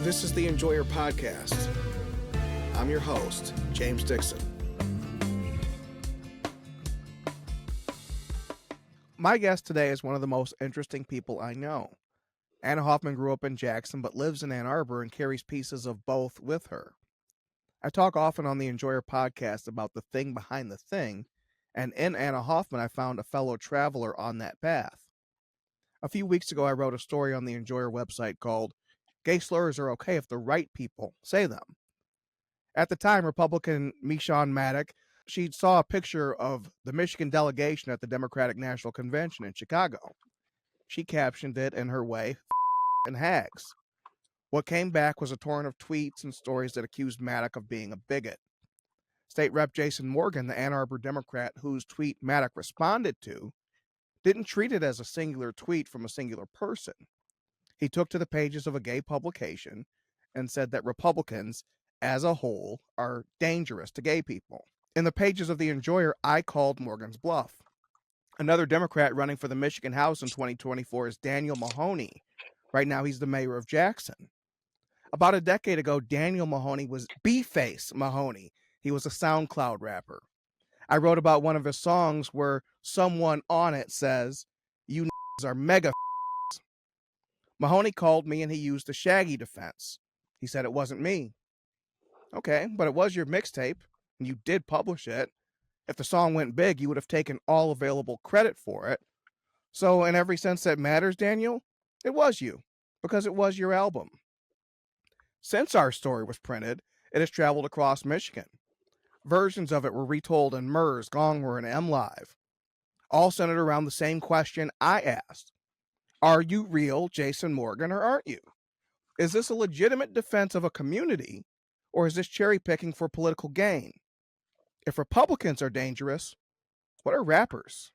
This is the Enjoyer Podcast. I'm your host, James Dixon. My guest today is one of the most interesting people I know. Anna Hoffman grew up in Jackson but lives in Ann Arbor and carries pieces of both with her. I talk often on the Enjoyer Podcast about the thing behind the thing, and in Anna Hoffman I found a fellow traveler on that path. A few weeks ago I wrote a story on the Enjoyer website called Gay Slurs Are Okay If the Right People Say Them. At the time, Republican Michonne Maddock, she saw a picture of the Michigan delegation at the Democratic National Convention in Chicago. She captioned it in her way, and hags. What came back was a torrent of tweets and stories that accused Maddock of being a bigot. State Rep Jason Morgan, the Ann Arbor Democrat whose tweet Maddock responded to, didn't treat it as a singular tweet from a singular person. He took to the pages of a gay publication and said that Republicans, as a whole, are dangerous to gay people. In the pages of the Enjoyer, I called Morgan's bluff. Another Democrat running for the Michigan House in 2024 is Daniel Mahoney. Right now, he's the mayor of Jackson. About a decade ago, Daniel Mahoney was B-Face Mahoney. He was a SoundCloud rapper. I wrote about one of his songs where someone on it says, "You n***s are mega f***s." Mahoney called me and he used a Shaggy defense. He said it wasn't me. Okay, but it was your mixtape, and you did publish it. If the song went big, you would have taken all available credit for it. So in every sense that matters, Daniel, it was you, because it was your album. Since our story was printed, it has traveled across Michigan. Versions of it were retold in MERS, Gongwer, and MLive, all centered around the same question I asked. Are you real, Jason Morgan, or aren't you? Is this a legitimate defense of a community, or is this cherry picking for political gain? If Republicans are dangerous, what are rappers?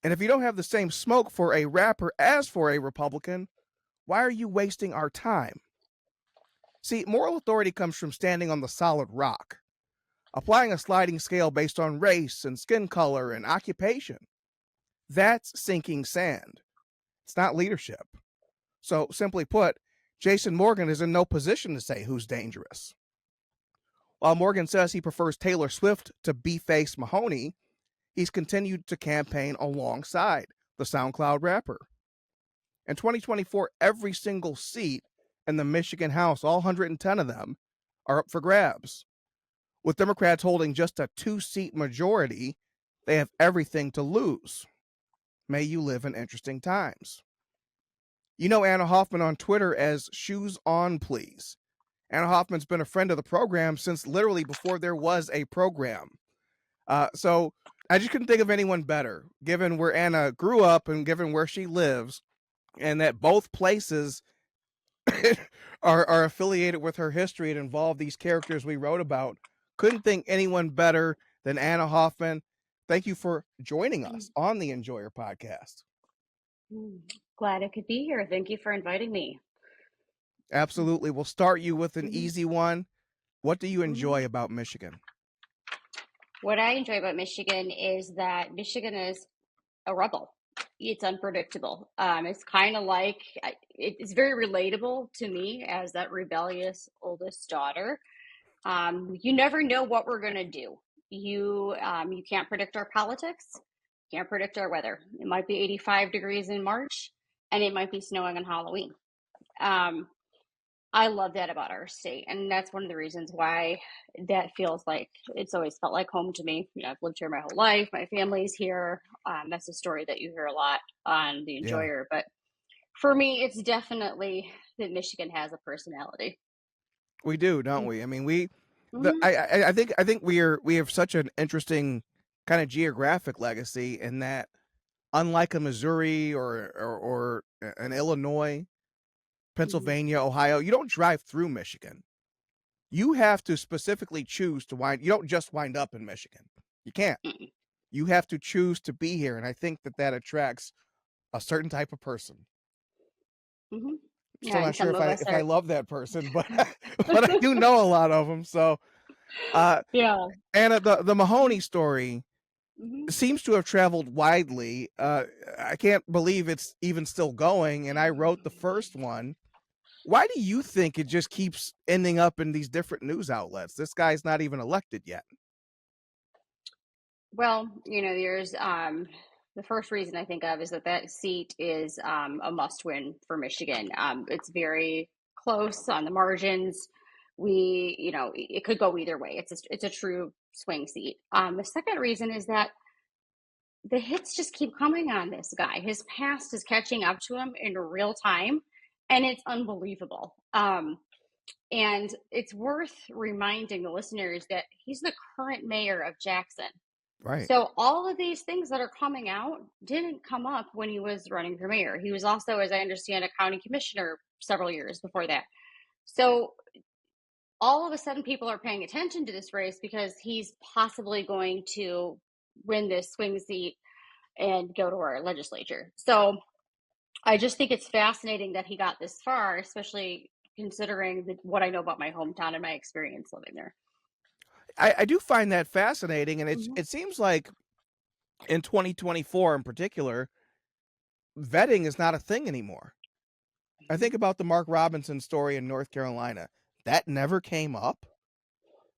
And if you don't have the same smoke for a rapper as for a Republican, why are you wasting our time? See, moral authority comes from standing on the solid rock, applying a sliding scale based on race and skin color and occupation. That's sinking sand. It's not leadership. So, simply put, Jason Morgan is in no position to say who's dangerous. While Morgan says he prefers Taylor Swift to B-Face Mahoney, he's continued to campaign alongside the SoundCloud rapper. In 2024, every single seat in the Michigan House, all 110 of them, are up for grabs. With Democrats holding just a 2-seat majority, they have everything to lose. May you live in interesting times. You know Anna Hoffman on Twitter as Shoes On Please. Anna Hoffman's been a friend of the program since literally before there was a program. So I just couldn't think of anyone better, given where Anna grew up and given where she lives, and that both places are affiliated with her history and involve these characters we wrote about. Couldn't think anyone better than Anna Hoffman. Thank you for joining us on the Enjoyer Podcast. Glad I could be here. Thank you for inviting me. Absolutely. We'll start you with an easy one. What do you enjoy about Michigan? What I enjoy about Michigan is that Michigan is a rebel. It's unpredictable. It's kind of like, it's very relatable to me as that rebellious oldest daughter. You never know what we're going to do. You can't predict our politics. Can't predict our weather. It might be 85 degrees in March and it might be snowing on Halloween. I love that about our state. And that's one of the reasons why that feels like it's always felt like home to me. You know, I've lived here my whole life. My family's here. That's a story that you hear a lot on the Enjoyer. Yeah. But for me, it's definitely that Michigan has a personality. We do, don't we? I mean, I think we have such an interesting kind of geographic legacy in that, unlike a Missouri or an Illinois, Pennsylvania, Ohio, you don't drive through Michigan. You have to specifically choose to you don't just wind up in Michigan. You can't. You have to choose to be here. And I think that attracts a certain type of person. Mm-hmm. Still not sure if I love that person, but but I do know a lot of them. So yeah. Anna, the Mahoney story seems to have traveled widely. I can't believe it's even still going. And I wrote the first one Why do you think it just keeps ending up in these different news outlets? This guy's not even elected yet. Well, there's the first reason I think of is that seat is a must win for Michigan. It's very close on the margins. It could go either way. It's a true swing seat. The second reason is that the hits just keep coming on this guy. His past is catching up to him in real time, and it's unbelievable. And it's worth reminding the listeners that he's the current mayor of Jackson. Right. So all of these things that are coming out didn't come up when he was running for mayor. He was also, as I understand, a county commissioner several years before that. So all of a sudden people are paying attention to this race because he's possibly going to win this swing seat and go to our legislature. So I just think it's fascinating that he got this far, especially considering what I know about my hometown and my experience living there. I do find that fascinating, and Mhm. it seems like in 2024 in particular, vetting is not a thing anymore. I think about the Mark Robinson story in North Carolina. That never came up.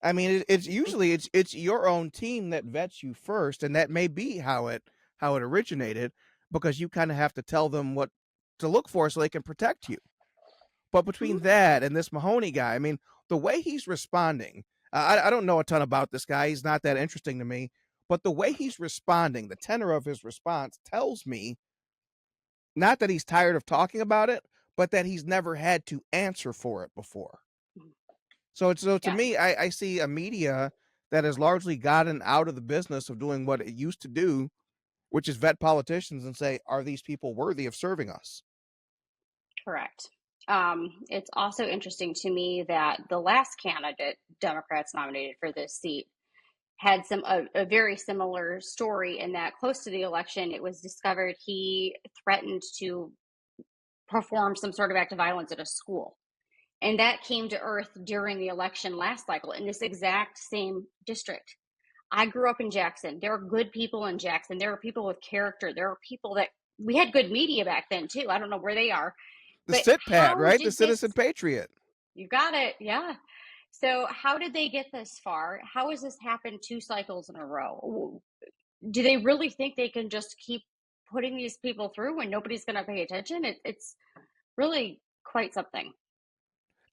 I mean, it's usually it's your own team that vets you first, and that may be how it originated, because you kind of have to tell them what to look for so they can protect you. But between that and this Mahoney guy, I mean, the way he's responding, I don't know a ton about this guy. He's not that interesting to me. But the way he's responding, the tenor of his response tells me not that he's tired of talking about it, but that he's never had to answer for it before. So to Yeah. me, I see a media that has largely gotten out of the business of doing what it used to do, which is vet politicians and say, are these people worthy of serving us? Correct. It's also interesting to me that the last candidate Democrats nominated for this seat had a very similar story in that close to the election, it was discovered he threatened to perform some sort of act of violence at a school. And that came to earth during the election last cycle in this exact same district. I grew up in Jackson. There are good people in Jackson. There are people with character. There are people that we had good media back then too. I don't know where they are. The But CitPat, how right? The did this? Citizen Patriot. You got it. Yeah. So how did they get this far? How has this happened 2 cycles in a row? Do they really think they can just keep putting these people through and nobody's going to pay attention? It's really quite something.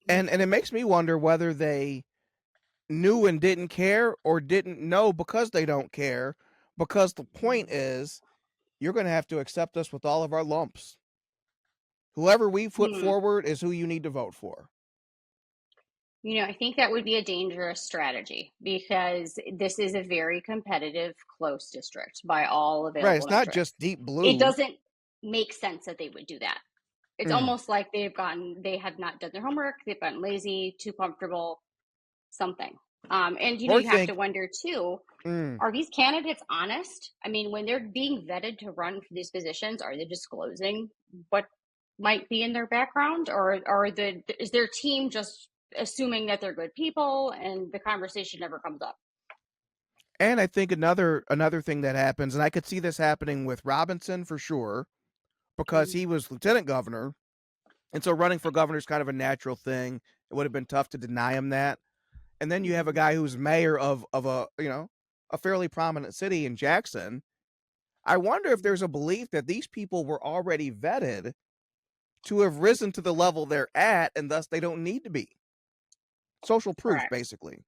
And it makes me wonder whether they knew and didn't care, or didn't know because they don't care, because the point is you're going to have to accept us with all of our lumps. Whoever we put forward is who you need to vote for. I think that would be a dangerous strategy because this is a very competitive, close district by all Right, available it's not metrics. just deep It blue. doesn't make sense that they would do that. It's almost like they have not done their homework, they've gotten lazy, too comfortable, something. And you have to wonder too, are these candidates honest? I mean, when they're being vetted to run for these positions, are they disclosing what might be in their background, or is their team just assuming that they're good people and the conversation never comes up? And I think another thing that happens, and I could see this happening with Robinson for sure, because he was lieutenant governor, and so running for governor is kind of a natural thing. It would have been tough to deny him that. And then you have a guy who's mayor of a a fairly prominent city in Jackson. I wonder if there's a belief that these people were already vetted to have risen to the level they're at, and thus they don't need to be. Social proof, Correct. basically.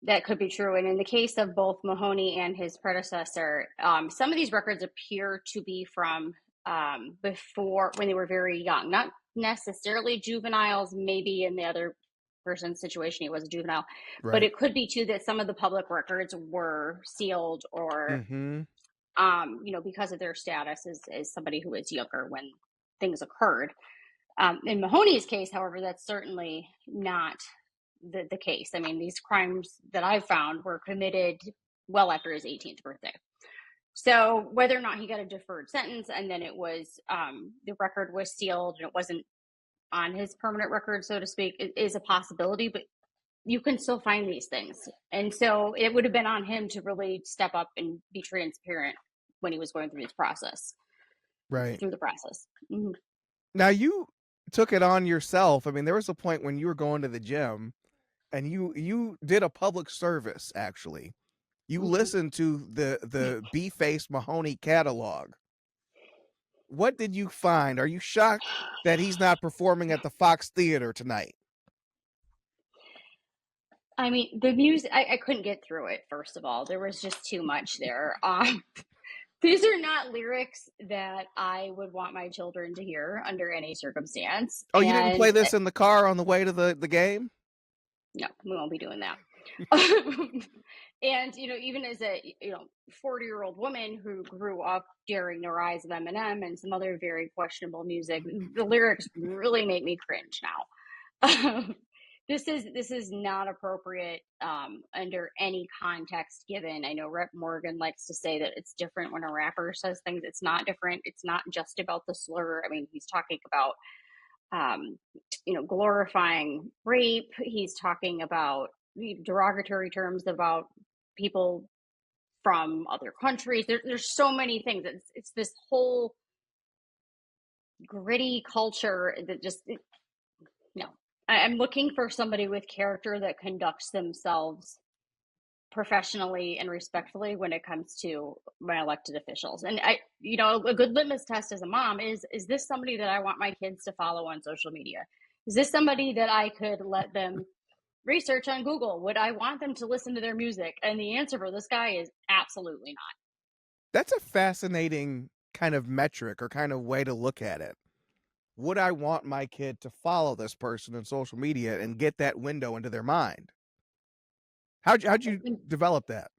That could be true. And in the case of both Mahoney and his predecessor, some of these records appear to be from before, when they were very young, not necessarily juveniles. Maybe in the other person's situation, he was a juvenile, but it could be too that some of the public records were sealed or, because of their status as somebody who was younger when things occurred. In Mahoney's case, however, that's certainly not the case. I mean, these crimes that I've found were committed well after his 18th birthday. So whether or not he got a deferred sentence and then it was the record was sealed and it wasn't on his permanent record, so to speak, is a possibility, but you can still find these things. And so it would have been on him to really step up and be transparent when he was going through this process. Right. Through the process. Mm-hmm. Now, you took it on yourself. I mean, there was a point when you were going to the gym and you did a public service, actually. You Mhm. listened to the B-Face Mahoney catalog. What did you find? Are you shocked that he's not performing at the Fox Theater tonight? I mean, the music, I couldn't get through it, first of all. There was just too much there. These are not lyrics that I would want my children to hear under any circumstance. Oh, you didn't And play this in the car on the way to the game? no, we won't be doing that. And even as a 40-year-old woman who grew up during the rise of Eminem and some other very questionable music, the lyrics really make me cringe now. This is not appropriate under any context given. I know Rep Morgan likes to say that it's different when a rapper says things. It's not different. It's not just about the slur. I mean, he's talking about glorifying rape. He's talking about derogatory terms about people from other countries. There's so many things. It's this whole gritty culture that just no. I'm looking for somebody with character that conducts themselves professionally and respectfully when it comes to my elected officials. And a good litmus test as a mom is this somebody that I want my kids to follow on social media? Is this somebody that I could let them research on Google? Would I want them to listen to their music? And the answer for this guy is absolutely not. That's a fascinating kind of metric or kind of way to look at it. Would I want my kid to follow this person in social media and get that window into their mind? How'd you develop that?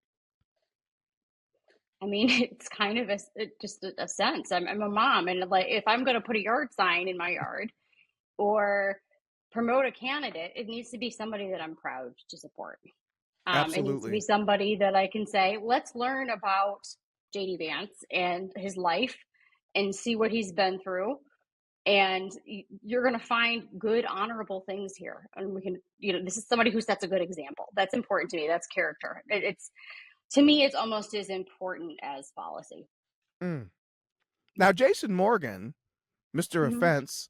I mean, it's kind of just a sense. I'm a mom, and like if I'm going to put a yard sign in my yard or promote a candidate, it needs to be somebody that I'm proud to support. It needs to be Absolutely. somebody that I can say, let's learn about JD Vance and his life and see what he's been through. And you're going to find good, honorable things here. And we can, this is somebody who sets a good example. That's important to me. That's character. To me, it's almost as important as policy. Now, Jason Morgan, Mr. Mhm. Offense,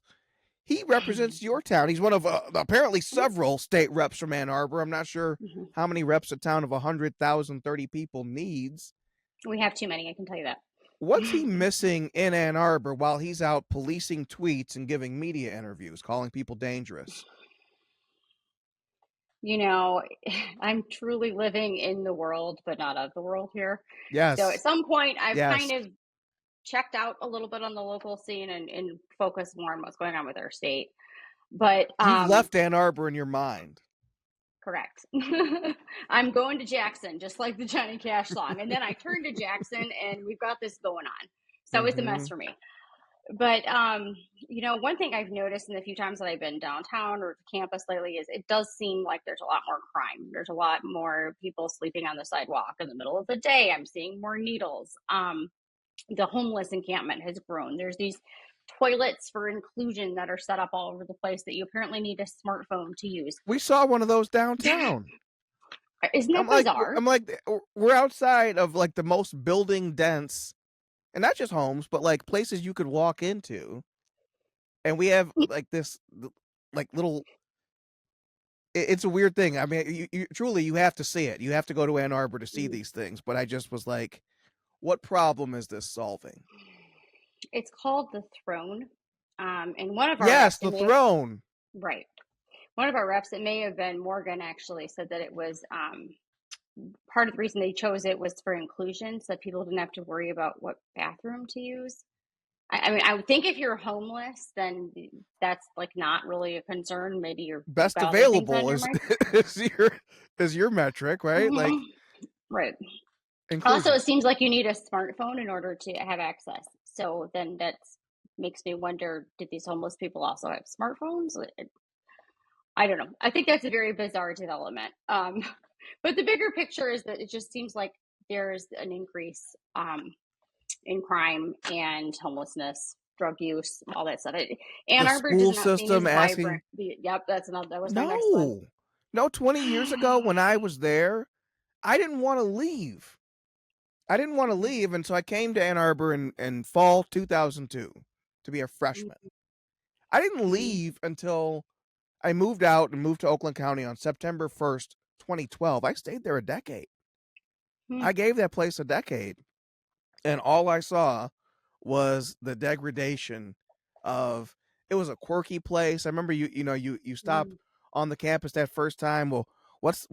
he represents your town. He's one of apparently several state reps from Ann Arbor. I'm not sure Mhm. how many reps a town of 100,000, 30 people needs. We have too many, I can tell you that. What's he missing in Ann Arbor while he's out policing tweets and giving media interviews, calling people dangerous? I'm truly living in the world, but not of the world here. So at Yes. some point, I've Yes. kind of checked out a little bit on the local scene and focused more on what's going on with our state. But You've left Ann Arbor in your mind. correct. I'm going to Jackson, just like the Johnny Cash song. And then I turned to Jackson and we've got this going on. So it's a mess for me. But one thing I've noticed in the few times that I've been downtown or to campus lately is it does seem like there's a lot more crime. There's a lot more people sleeping on the sidewalk in the middle of the day. I'm seeing more needles. The homeless encampment has grown. There's these toilets for inclusion that are set up all over the place that you apparently need a smartphone to use. We saw one of those downtown. Isn't that bizarre? I'm like, we're outside of like the most building dense, and not just homes, but like places you could walk into. And we have like this, like little, it's a weird thing. I mean, you truly, you have to see it. You have to go to Ann Arbor to see these things. But I just was like, what problem is this solving? It's called the Throne. And one of our Yes, reps, the Throne. right. One of our reps, it may have been Morgan, actually said that it was part of the reason they chose it was for inclusion, so that people didn't have to worry about what bathroom to use. I mean, I would think if you're homeless, then that's like not really a concern. Maybe you're Best got other things on available your is mind. is your metric, right? Like Right. Also, inclusion. it seems like you need a smartphone in order to have access. So then that makes me wonder: did these homeless people also have smartphones? I don't know. I think that's a very bizarre development. But the bigger picture is that it just seems like there's an increase in crime and homelessness, drug use, all that stuff. Ann The Arbor does school not seem as system asking. vibrant. Yep, that was my next one. No, 20 years ago when I was there, I didn't want to leave. And so I came to Ann Arbor in fall 2002 to be a freshman. I didn't Hmm. leave until I moved out and moved to Oakland County on September 1st, 2012. I stayed there a decade. Hmm. I gave that place a decade, and all I saw was the degradation of it was a quirky place. I remember you stop Hmm. on the campus that first time. Well, what's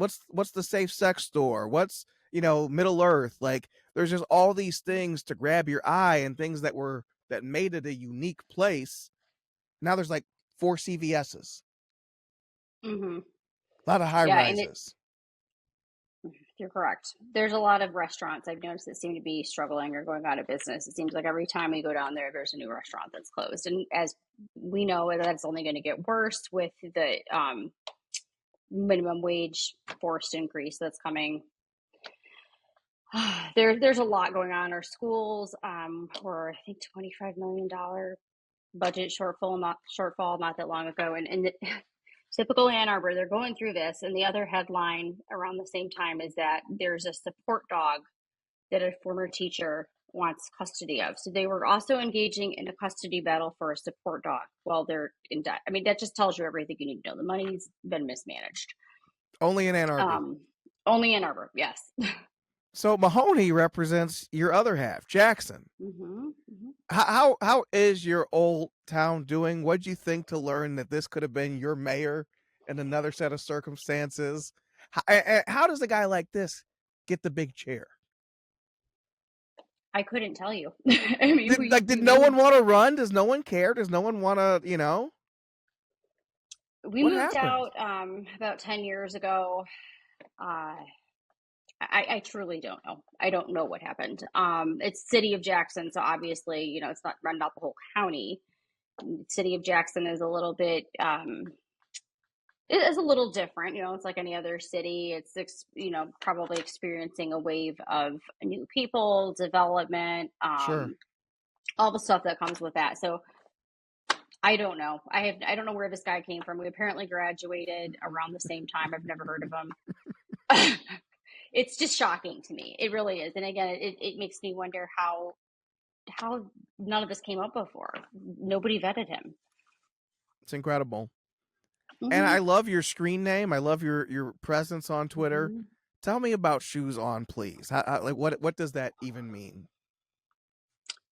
the safe sex store? What's Middle Earth? Like there's just all these things to grab your eye and things that made it a unique place. Now there's like 4 CVS's, Hmm. a lot of high Yeah, and rises. you're correct. There's a lot of restaurants I've noticed that seem to be struggling or going out of business. It seems like every time we go down there, there's a new restaurant that's closed. And as we know, that's only going to get worse with the minimum wage forced increase that's coming. There's a lot going on in our schools. We're I think $25 million budget shortfall not that long ago, and typical Ann Arbor, they're going through this. And the other headline around the same time is that there's a support dog that a former teacher wants custody of. So they were also engaging in a custody battle for a support dog while they're in debt. I mean, that just tells you everything you need to know. The money's been mismanaged. Only in Ann Arbor. Um, Only Ann Arbor, yes. So Mahoney represents your other half, Jackson. Hmm. Hmm. How is your old town doing? What'd you think to learn that this could have been your mayor in another set of circumstances? How does a guy like this get the big chair? I couldn't tell you. I mean, Did no one want to run? Does no one care? Does no one want to? we What moved happened? out about 10 years ago. Uh, I truly don't know. I don't know what happened. It's City of Jackson, so obviously, it's not run out the whole county. City of Jackson is a little bit it is a little different. It's like any other city. It's probably experiencing a wave of new people, development, Sure. all the stuff that comes with that. So I don't know. I don't know where this guy came from. We apparently graduated around the same time. I've never heard of him. It's just shocking to me. It really is. And again, it makes me wonder how none of this came up before. Nobody vetted him. It's incredible. And Hmm. I love your screen name. I love your presence on Twitter. Hmm. Tell me about Shoes On, please. Like what does that even mean?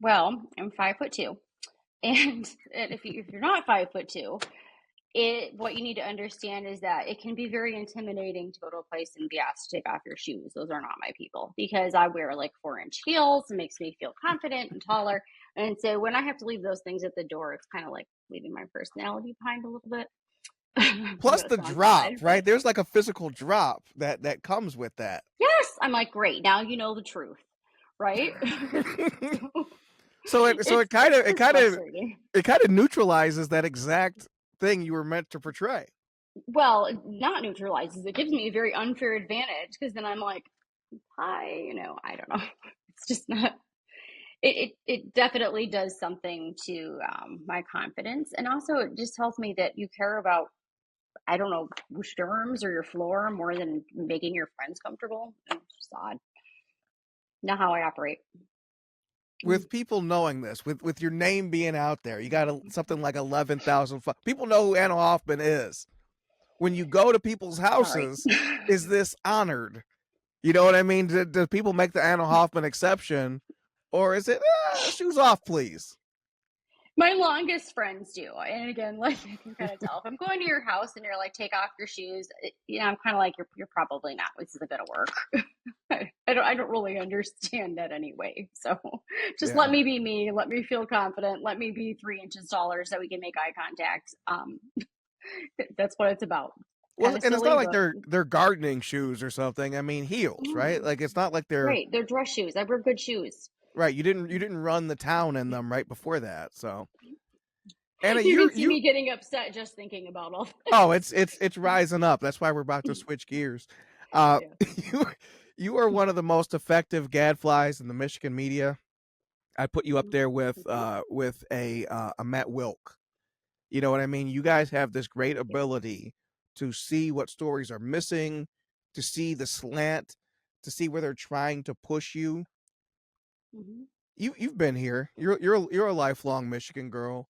Well, I'm 5'2", and if you're not 5'2", what you need to understand is that it can be very intimidating to go to a place and be asked to take off your shoes. Those are not my people, because I wear like 4-inch heels. It makes me feel confident and taller. And so when I have to leave those things at the door, it's kind of like leaving my personality behind a little bit. I Plus know it the sounds drop, odd, right? but There's like a physical drop that comes with that. yes, I'm like, great. Now you know the truth, right? So So it kind it's of it just kind of frustrating. it kind of neutralizes that exact thing you were meant to portray. Well, it not neutralizes. It gives me a very unfair advantage, because then I'm like, hi, I don't know. It's just not. It definitely does something to my confidence, and also it just tells me that you care about, I don't know, your germs or your floor more than making your friends comfortable. It's just odd. Not how I operate. Mm. With people knowing this, with your name being out there, you got something like 11,000 people know who Anna Hoffman is. When you go to people's Sorry. houses, is this honored? You know what I mean? Do people make the Anna Hoffman exception, or is it shoes off, please? My longest friends do. And again, like, I can kind of tell if I'm going to your house and you're like, take off your shoes, I'm kind of like, you're probably not. This isn't going to work. I don't really understand that anyway. So just let Yeah. me be me. Let me feel confident. Let me be 3 inches taller so we can make eye contact. That's what it's about. Well, Kind of and it's not silly, like but they're gardening shoes or something. I mean, heels, right? mm, Like it's not like they're right. They're dress shoes. I wear good shoes. right. You didn't run the town in them right before that. So Anna, You you can see you me getting upset just thinking about all oh, this. it's rising up. That's why we're about to switch gears. Uh, Yeah. you you are one of the most effective gadflies in the Michigan media. I put you up there with a Matt Wilk. You know what I mean? You guys have this great ability to see what stories are missing, to see the slant, to see where they're trying to push you. Hmm. You've been here. You're a lifelong Michigan girl.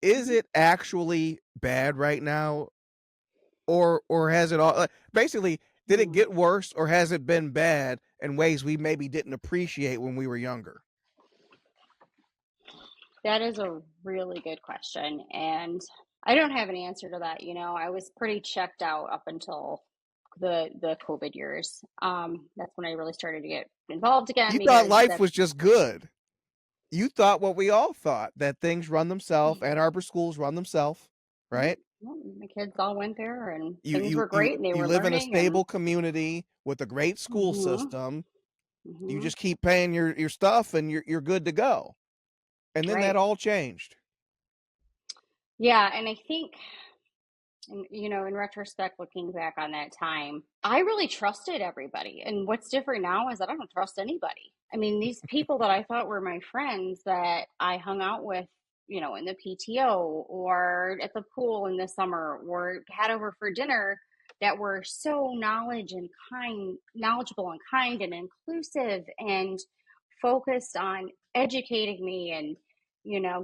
is it actually bad right now, or has it all basically, did it Mhm. get worse, or has it been bad in ways we maybe didn't appreciate when we were younger? That is a really good question, and I don't have an answer to that. I was pretty checked out up until the COVID years. That's when I really started to get involved again You thought because life that's was just good. You thought what we all thought, that things run themselves, Ann Arbor schools run themselves, yeah, right? well, my kids all went there and You things you were you great and they you were live in a learning and stable community with a great school hmm system. You hmm just keep paying your stuff and you're good to go. And then that right. all changed. Yeah, and I think and in retrospect, looking back on that time, I really trusted everybody. And what's different now is that I don't trust anybody. I mean, these people that I thought were my friends that I hung out with, in the PTO or at the pool in the summer or had over for dinner that were so knowledgeable and kind and inclusive and focused on educating me and,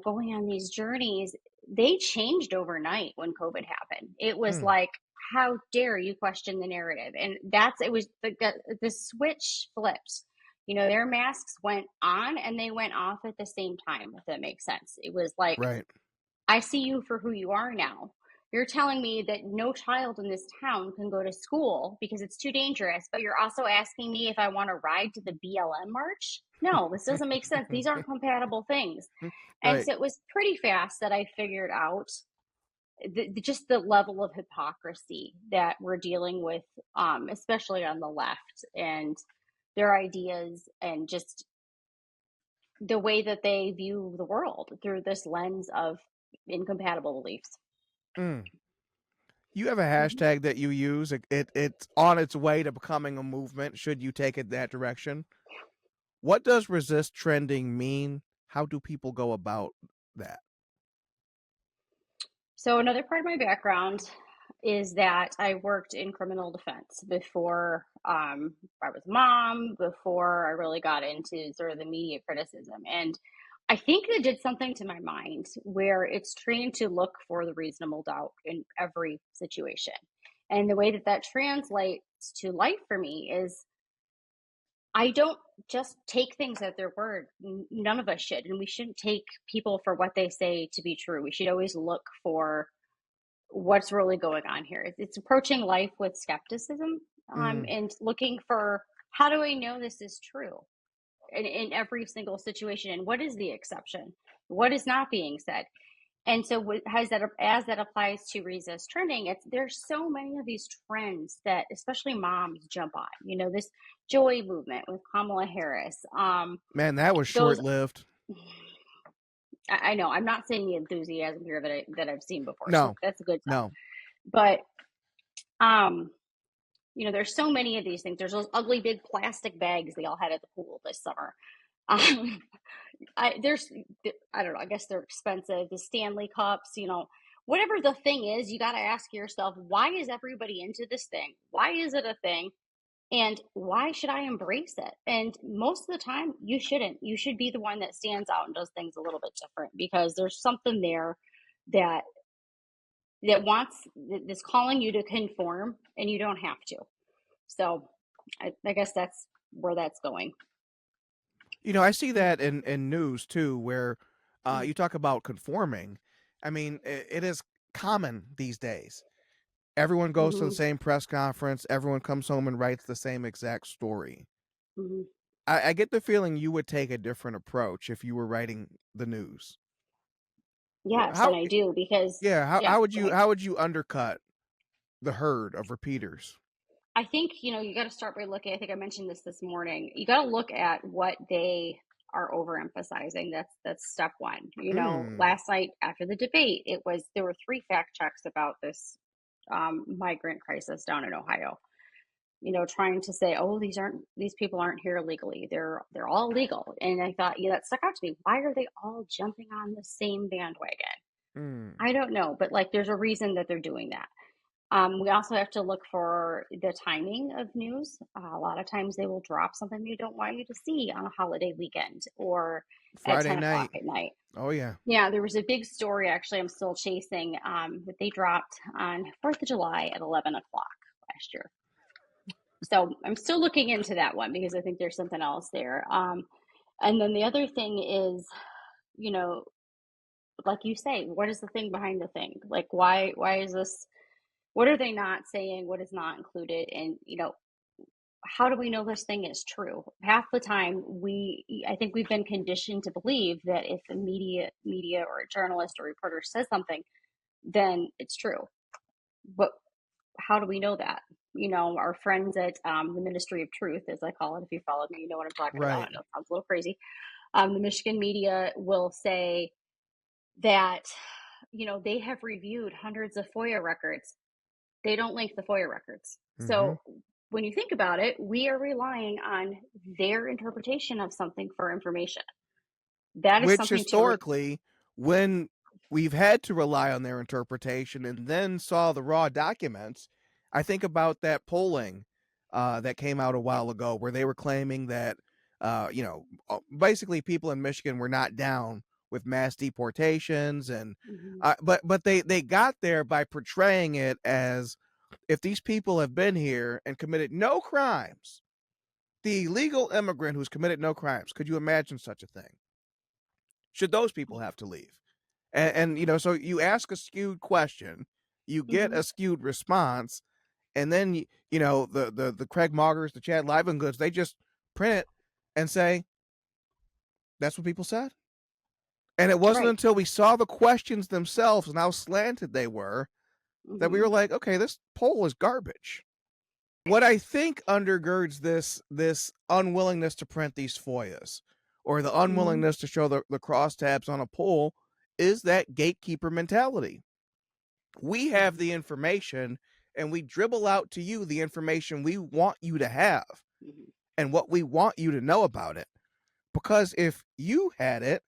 going on these journeys, they changed overnight when COVID happened. It was Mm, like, how dare you question the narrative? And it was the switch flipped. Their masks went on and they went off at the same time, if that makes sense. It was like, right. I see you for who you are now. You're telling me that no child in this town can go to school because it's too dangerous, but you're also asking me if I want to ride to the BLM march? No, this doesn't make sense. These aren't compatible things. And Right. so it was pretty fast that I figured out just the level of hypocrisy that we're dealing with, especially on the left and their ideas and just the way that they view the world through this lens of incompatible beliefs. Mm. You have a Mhm. hashtag that you use. It's on its way to becoming a movement, should you take it that direction. What does resist trending mean? How do people go about that? So, another part of my background is that I worked in criminal defense before I was a mom, before I really got into sort of the media criticism. And I think that did something to my mind where it's trained to look for the reasonable doubt in every situation. And the way that that translates to life for me is I don't just take things at their word. None of us should. And we shouldn't take people for what they say to be true. We should always look for what's really going on here. It's approaching life with skepticism, Mm. and looking for how do I know this is true in every single situation, and what is the exception? What is not being said? And so, as that applies to resist trending, there's so many of these trends that especially moms jump on. This joy movement with Kamala Harris. Man, that was Those short-lived. I know I'm not saying the enthusiasm here that I've seen before, so No. that's a good sign. No. But um, there's so many of these things. There's those ugly big plastic bags they all had at the pool this summer. Um, I don't know. I guess they're expensive. The Stanley cups, whatever the thing is, you got to ask yourself, why is everybody into this thing? Why is it a thing? And why should I embrace it? And most of the time, you shouldn't. You should be the one that stands out and does things a little bit different because there's something there that that's calling you to conform, and you don't have to. So I guess that's where that's going. I see that in news too, where you talk about conforming. I mean, it is common these days. Everyone goes to the hmm same press conference. Everyone comes home and writes the same exact story. hmm I get the feeling you would take a different approach if you were writing the news. Yes, and How? I do because Yeah. How, yeah, how would go you ahead. how would you undercut the herd of repeaters? I think you got to start by looking. I think I mentioned this morning. You got to look at what they are overemphasizing. That's step one. Mm. Last night after the debate, there were three fact checks about this migrant crisis down in Ohio. Trying to say, oh, these people aren't here illegally. They're all legal. And I thought, that stuck out to me. Why are they all jumping on the same bandwagon? Mm. I don't know, but like there's a reason that they're doing that. We also have to look for the timing of news. A lot of times they will drop something they don't want you to see on a holiday weekend or at Friday 10 o'clock night. at night. Oh yeah. Yeah, there was a big story actually I'm still chasing that they dropped on 4th of July at 11 o'clock last year. So I'm still looking into that one because I think there's something else there. And then the other thing is, you know, like you say, what is the thing behind the thing? Like, why is this? What are they not saying? What is not included? And, how do we know this thing is true? Half the time, I think we've been conditioned to believe that if a media or a journalist or reporter says something, then it's true. But how do we know that? Our friends at the Ministry of Truth, as I call it, if you followed me, you know what I'm talking about. Right. I know it sounds a little crazy. The Michigan media will say that, they have reviewed hundreds of FOIA records. They don't link the FOIA records. So when you think about it, we are relying on their interpretation of something for information. That is Which something historically, when we've had to rely on their interpretation and then saw the raw documents, I think about that polling that came out a while ago where they were claiming that, basically people in Michigan were not down with mass deportations, and but they got there by portraying it as if these people have been here and committed no crimes, the legal immigrant who's committed no crimes, could you imagine such a thing? Should those people have to leave? And so you ask a skewed question, you get a skewed response, and then the Craig Maugers, the Chad Livengoods, they just print it and say that's what people said. And it wasn't Right. until we saw the questions themselves and how slanted they were that we were like, okay, this poll is garbage. What I think undergirds this unwillingness to print these FOIAs or the unwillingness to show the crosstabs on a poll is that gatekeeper mentality. We have the information and we dribble out to you the information we want you to have and what we want you to know about it. Because if you had it,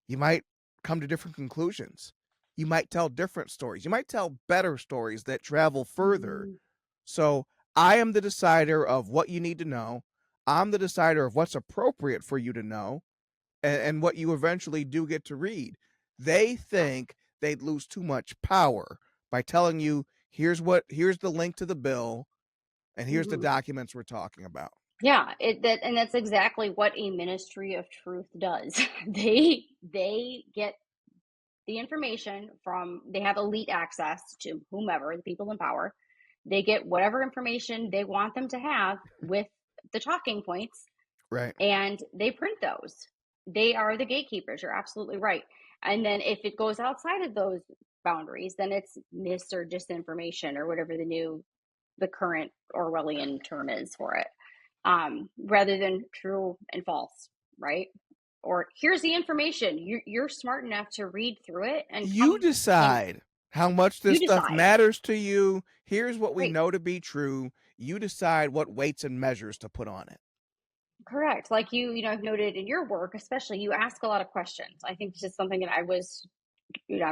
you might come to different conclusions. You might tell different stories. You might tell better stories that travel further. So I am the decider of what you need to know. I'm the decider of what's appropriate for you to know and what you eventually do get to read. They think they'd lose too much power by telling you, here's the link to the bill and here's the documents we're talking about. Yeah, and that's exactly what a Ministry of Truth does. They get the information from, they have elite access to whomever, the people in power. They get whatever information they want them to have with the talking points, Right. and they print those. They are the gatekeepers. You're absolutely right. And then if it goes outside of those boundaries, then it's mis or disinformation or whatever the current Orwellian term is for it, rather than true and false, right? Or here's the information. You're smart enough to read through it and you decide how much this stuff matters to you. Here's what we know to be true. You decide what weights and measures to put on it. Correct. Like I've noted in your work, especially, you ask a lot of questions. I think this is something that I've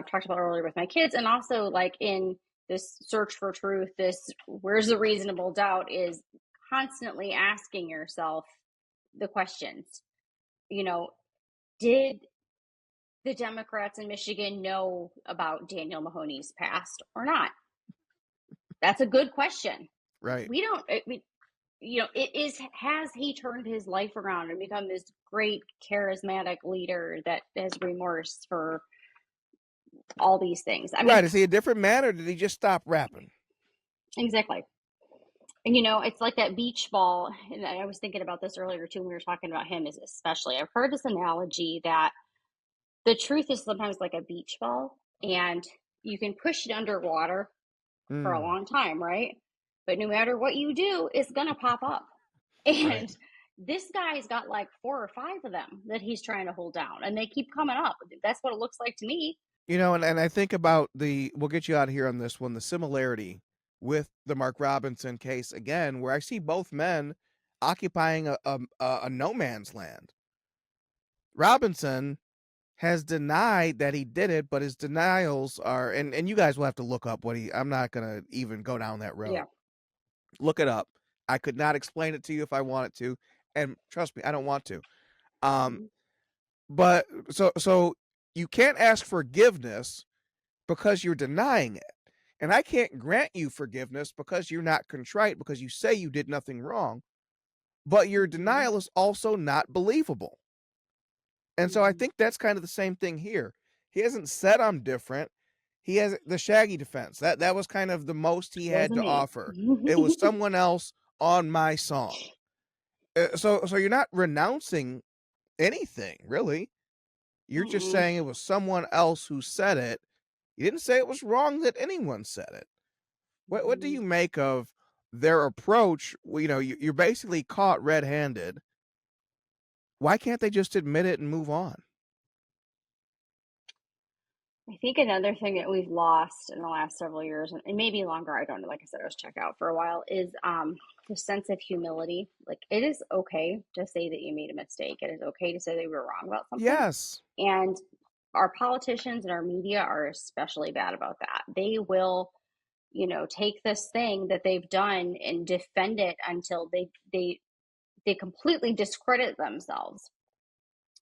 talked about earlier with my kids, and also like in this search for truth, this where's the reasonable doubt, is constantly asking yourself the questions. Did the Democrats in Michigan know about Daniel Mahoney's past or not? That's a good question. Right. We don't, has he turned his life around and become this great charismatic leader that has remorse for all these things? I mean, is he a different man, or did he just stop rapping? Exactly. And it's like that beach ball. And I was thinking about this earlier too when we were talking about him, is especially, I've heard this analogy that the truth is sometimes like a beach ball, and you can push it underwater for a long time, right? But no matter what you do, it's gonna pop up. And this guy's got like 4 or 5 of them that he's trying to hold down, and they keep coming up. That's what it looks like to me. And I think about we'll get you out of here on this one, the similarity with the Mark Robinson case again, where I see both men occupying a no man's land. Robinson has denied that he did it, but his denials are, and you guys will have to look up I'm not going to even go down that road. Yeah. Look it up. I could not explain it to you if I wanted to, and trust me, I don't want to. But so you can't ask forgiveness because you're denying it. And I can't grant you forgiveness because you're not contrite, because you say you did nothing wrong, but your denial is also not believable. And so I think that's kind of the same thing here. He hasn't said I'm different. He has the Shaggy defense. That was kind of the most he had to offer. It was someone else on my song. So you're not renouncing anything, really. You're just saying it was someone else who said it. You didn't say it was wrong that anyone said it. What do you make of their approach? You know, you're basically caught red-handed. Why can't they just admit it and move on? I think another thing that we've lost in the last several years, and maybe longer, I don't know, like I said, I was checked out for a while, is the sense of humility. Like, it is okay to say that you made a mistake. It is okay to say that you were wrong about something. Yes. And our politicians and our media are especially bad about that. They will, you know, take this thing that they've done and defend it until they completely discredit themselves.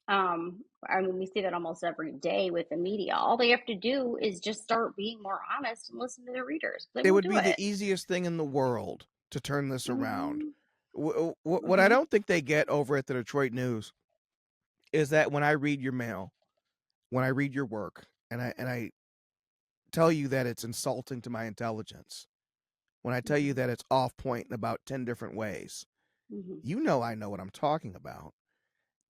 I mean, we see that almost every day with the media. All they have to do is just start being more honest and listen to their readers. It would be the easiest thing in the world to turn this around. What I don't think they get over at the Detroit News is that when I read your mail, when I read your work, and I tell you that it's insulting to my intelligence, when I tell you that it's off point in about 10 different ways, you know I know what I'm talking about.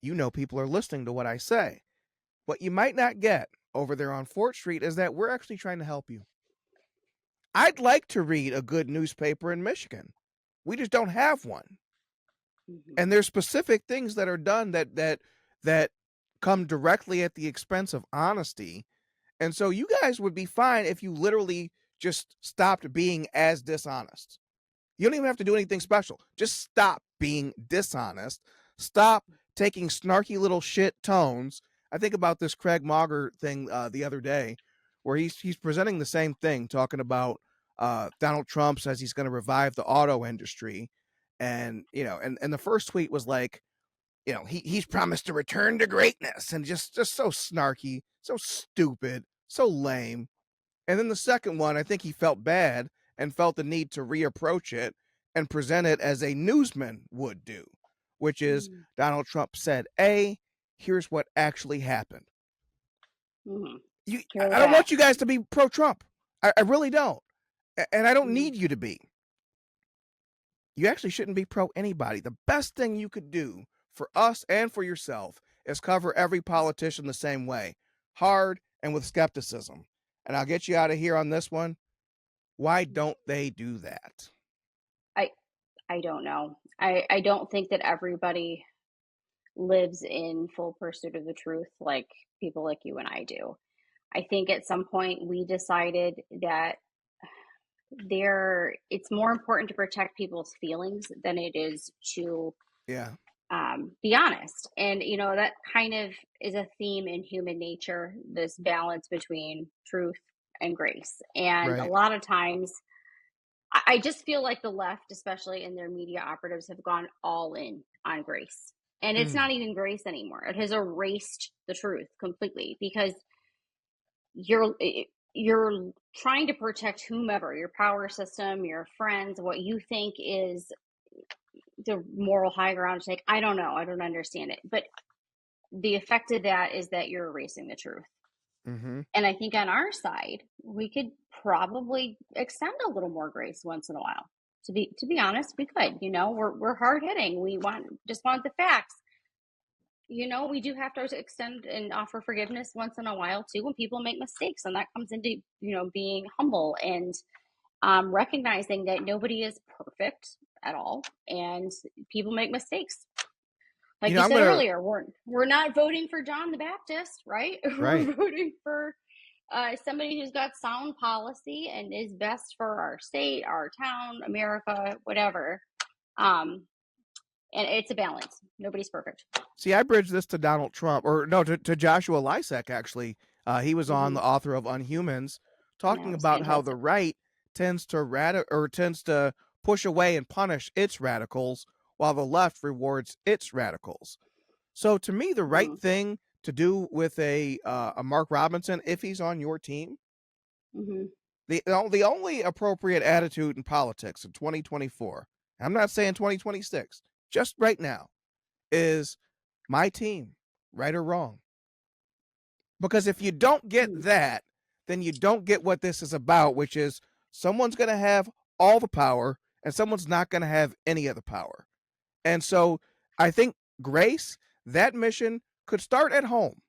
You know people are listening to what I say. What you might not get over there on Fort Street is that we're actually trying to help you. I'd like to read a good newspaper in Michigan. We just don't have one. And there's specific things that are done that come directly at the expense of honesty. And so you guys would be fine if you literally just stopped being as dishonest. You don't even have to do anything special. Just stop being dishonest. Stop taking snarky little shit tones. I think about this Craig Mauger thing the other day, where he's presenting the same thing, talking about Donald Trump says he's going to revive the auto industry, and you know, and the first tweet was like, you know, he's promised to return to greatness, and just so snarky, so stupid, so lame. And then the second one, I think he felt bad and felt the need to reapproach it and present it as a newsman would do, which is Donald Trump said A, here's what actually happened. I don't want you guys to be pro-Trump. I really don't. And I don't need you to be. You actually shouldn't be pro anybody. The best thing you could do for us and for yourself is cover every politician the same way, hard and with skepticism. And I'll get you out of here on this one. Why don't they do that? I don't know. I don't think that everybody lives in full pursuit of the truth like people like you and I do. I think at some point we decided that it's more important to protect people's feelings than it is to be honest. And you know, that kind of is a theme in human nature, this balance between truth and grace. And a lot of times I just feel like the left, especially in their media operatives, have gone all in on grace. And it's not even grace anymore. It has erased the truth completely, because you're trying to protect whomever, your power system, your friends, what you think is the moral high ground. Like, I don't know, I don't understand it, but the effect of that is that you're erasing the truth. And I think on our side, we could probably extend a little more grace once in a while. To be honest, we could. You know, we're hard hitting. We just want the facts. You know, we do have to extend and offer forgiveness once in a while too when people make mistakes, and that comes into, you know, being humble and recognizing that nobody is perfect at all, and people make mistakes. Like you said earlier, we're not voting for John the Baptist, right? We're voting for somebody who's got sound policy and is best for our state, our town, America, whatever. And it's a balance. Nobody's perfect. See, I bridge this to Donald Trump, or no, to Joshua Lysak, actually. He was on, the author of Unhumans, talking No, it's about how the fantastic. right tends to push away and punish its radicals, while the left rewards its radicals. So to me, the right thing to do with a Mark Robinson, if he's on your team, the only appropriate attitude in politics in 2024, I'm not saying 2026, just right now, is my team, right or wrong. Because if you don't get that, then you don't get what this is about, which is someone's going to have all the power and someone's not going to have any of the power. And so I think, Grace, that mission could start at home.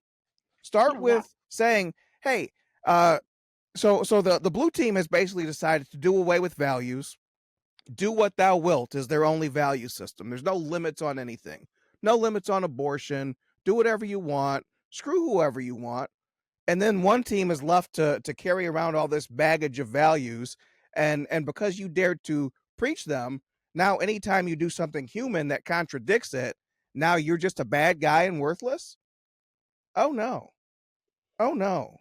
Start with saying, hey, so the blue team has basically decided to do away with values. Do what thou wilt is their only value system. There's no limits on anything. No limits on abortion. Do whatever you want. Screw whoever you want. And then one team is left to carry around all this baggage of values. And because you dared to preach them, now anytime you do something human that contradicts it, now you're just a bad guy and worthless? Oh, no. Oh, no.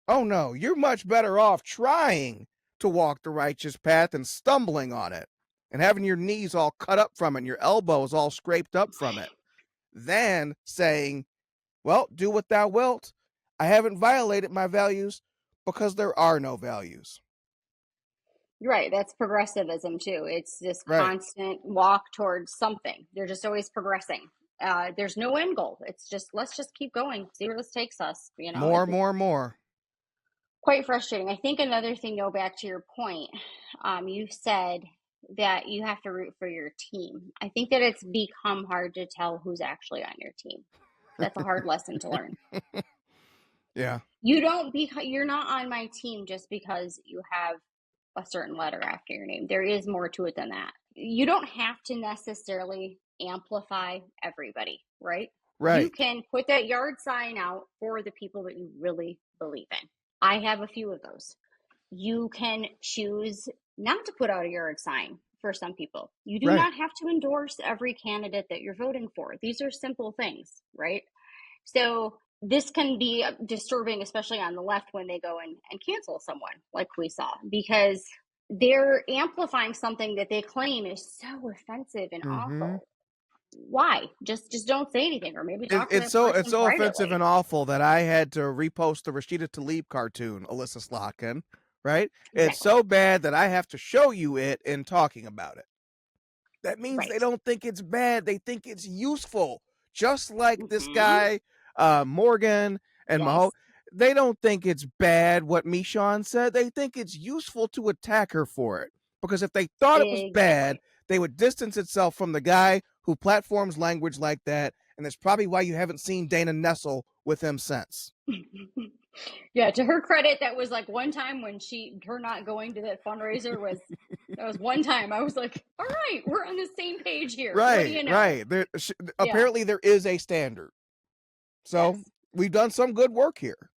Oh, no. You're much better off trying to walk the righteous path and stumbling on it and having your knees all cut up from it and your elbows all scraped up from it than saying, well, do what thou wilt. I haven't violated my values because there are no values. Right. That's progressivism too. It's this constant walk towards something. They're just always progressing. There's no end goal. It's just, let's just keep going, see where this takes us. You know, more. Quite frustrating. I think another thing, go back to your point, you said that you have to root for your team. I think that it's become hard to tell who's actually on your team. That's a hard lesson to learn. Yeah. You're not on my team just because you have a certain letter after your name. There is more to it than that. You don't have to necessarily amplify everybody, right? Right. You can put that yard sign out for the people that you really believe in. I have a few of those. You can choose not to put out a yard sign for some people. You do not have to endorse every candidate that you're voting for. These are simple things, right? So this can be disturbing, especially on the left when they go and cancel someone like we saw, because they're amplifying something that they claim is so offensive and awful. Why? Just don't say anything, or maybe talk to that person it's so privately. offensive and awful that I had to repost the Rashida Tlaib cartoon, Alyssa Slotkin, right? Exactly. It's so bad that I have to show you it in talking about it. That means they don't think it's bad. They think it's useful. Just like this guy, Morgan and Mahoney. They don't think it's bad what Michonne said. They think it's useful to attack her for it. Because if they thought it was bad, they would distance itself from the guy who platforms language like that. And that's probably why you haven't seen Dana nestle with him since. Yeah, to her credit, that was like one time when her not going to that fundraiser that was one time. I was like, all right, we're on the same page here. Right, what do you know? Right. Apparently there is a standard. So we've done some good work here.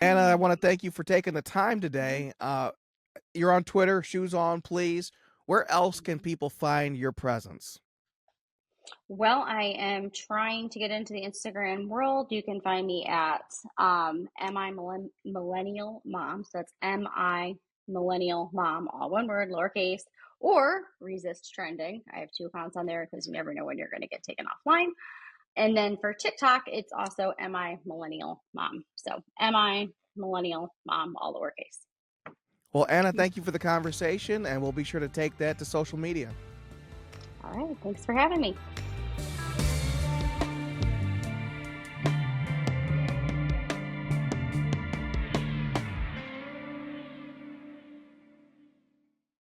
Anna, I want to thank you for taking the time today. You're on Twitter, Shoes On, please. Where else can people find your presence? Well, I am trying to get into the Instagram world. You can find me at MI Millennial Mom. So that's MI Millennial Mom, all one word, lowercase, or Resist Trending. I have 2 accounts on there because you never know when you're going to get taken offline. And then for TikTok, it's also MI Millennial Mom. So MI Millennial Mom, all lowercase. Well, Anna, thank you for the conversation, and we'll be sure to take that to social media. All right. Thanks for having me.